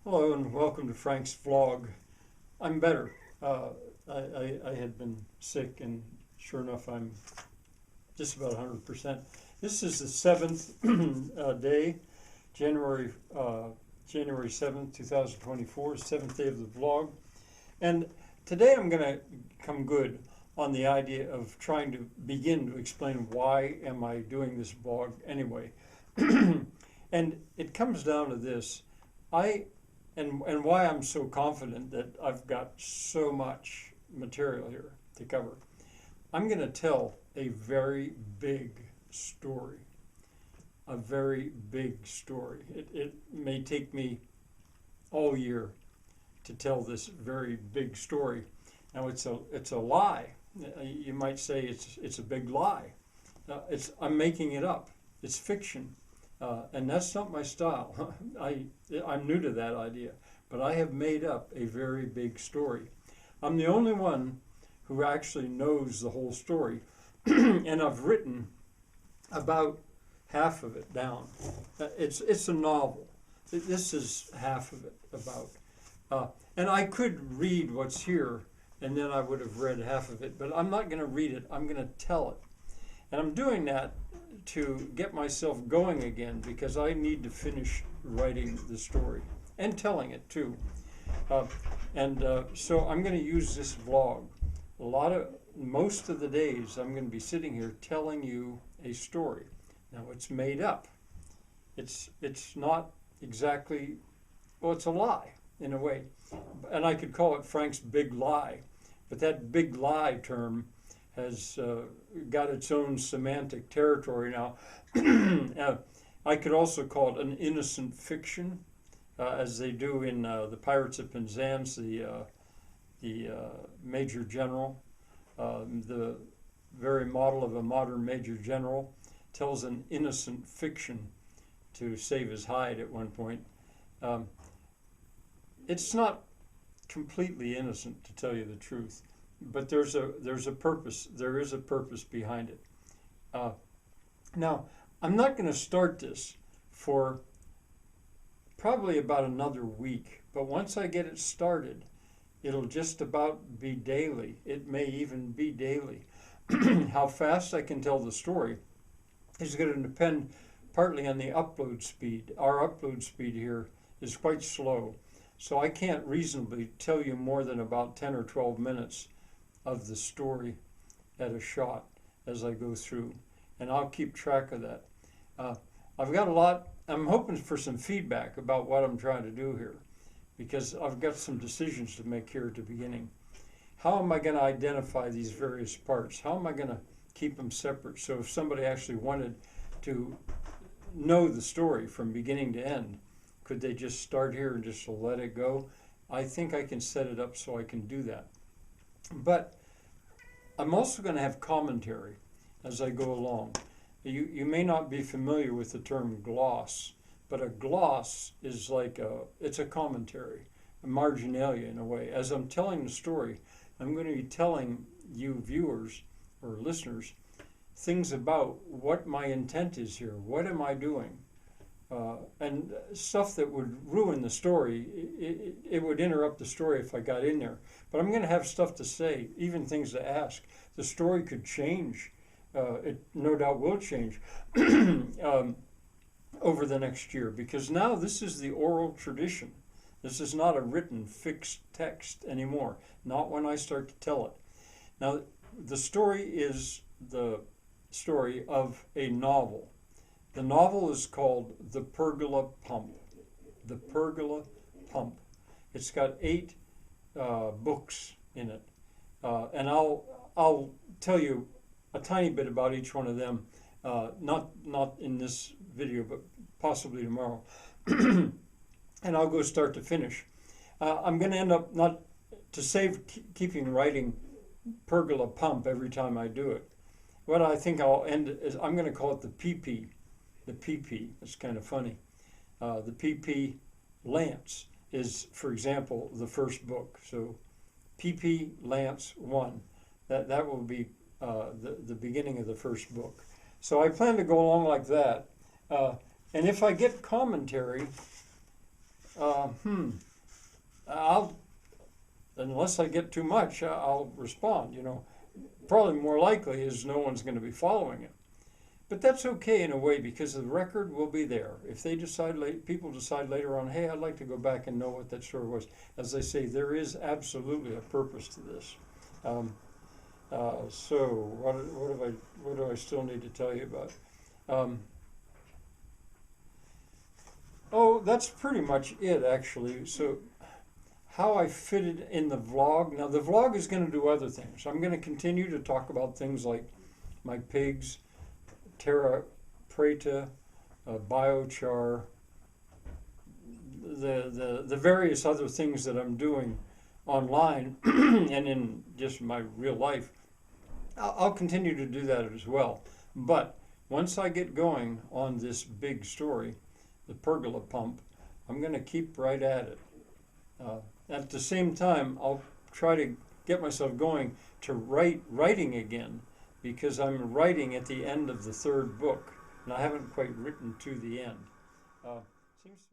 Hello and welcome to Frank's vlog. I'm better. I had been sick, and sure enough, I'm just about 100%. This is the seventh day, January January 7th, 2024, seventh day of the vlog. And today I'm going to come good on the idea of trying to begin to explain why am I doing this vlog anyway. And it comes down to this. I and why I'm so confident that I've got so much material here to cover. I'm going to tell a very big story. A very big story. It may take me all year to tell this very big story. Now it's a lie. You might say it's a big lie. I'm making it up. It's fiction. And that's not my style. I'm new to that idea, but I have made up a very big story. I'm the only one who actually knows the whole story, and I've written about half of it down. It's a novel. This is half of it and I could read what's here, and then I would have read half of it, but I'm not going to read it. I'm going to tell it, and I'm doing that to get myself going again because I need to finish writing the story and telling it too. So I'm going to use this vlog. Most of the days I'm going to be sitting here telling you a story. Now it's made up. It's not exactly, well, it's a lie in a way. And I could call it Frank's big lie. But that big lie term has got its own semantic territory now. I could also call it an innocent fiction, as they do in the Pirates of Penzance, the Major General, the very model of a modern Major General, tells an innocent fiction to save his hide at one point. It's not completely innocent, to tell you the truth. But there's a purpose. There is a purpose behind it. Now, I'm not going to start this for probably about another week. But once I get it started, it'll just about be daily. It may even be daily. How fast I can tell the story is going to depend partly on the upload speed. Our upload speed here is quite slow. So I can't reasonably tell you more than about 10 or 12 minutes of the story at a shot as I go through, and I'll keep track of that. I've got a lot. I'm hoping for some feedback about what I'm trying to do here, because I've got some decisions to make here at the beginning. How am I going to identify these various parts? How am I going to keep them separate so if somebody actually wanted to know the story from beginning to end, could they just start here and just let it go? I think I can set it up so I can do that. But I'm also going to have commentary as I go along. You may not be familiar with the term gloss, but a gloss is it's a commentary, a marginalia in a way. As I'm telling the story, I'm going to be telling you viewers or listeners things about what my intent is here. What am I doing? And stuff that would ruin the story. It would interrupt the story if I got in there. But I'm going to have stuff to say, even things to ask. The story could change. It no doubt will change over the next year, because now this is the oral tradition. This is not a written fixed text anymore. Not when I start to tell it. Now, the story is the story of a novel. The novel is called The Pergola Pump. The Pergola Pump. It's got 8 books in it, and I'll tell you a tiny bit about each one of them. Not in this video, but possibly tomorrow. And I'll go start to finish. I'm going to end up not to save keeping writing Pergola Pump every time I do it. What I think I'll end is I'm going to call it the PP. The PP. It's kind of funny. The PP Lance is, for example, the first book. So PP Lance 1. That will be the beginning of the first book. So I plan to go along like that. And if I get commentary, uh, I'll, unless I get too much, I'll respond. Probably more likely is no one's going to be following it. But that's okay in a way because the record will be there. If they decide, people decide later on, hey, I'd like to go back and know what that story was. As they say, there is absolutely a purpose to this. So what do I still need to tell you about? That's pretty much it actually. So how I fit it in the vlog. Now the vlog is going to do other things. I'm going to continue to talk about things like my pigs, terra preta, biochar, the various other things that I'm doing online and in just my real life. I'll continue to do that as well. But once I get going on this big story, the pergola pump, I'm going to keep right at it. At the same time, I'll try to get myself going to writing again, because I'm writing at the end of the third book, and I haven't quite written to the end. Seems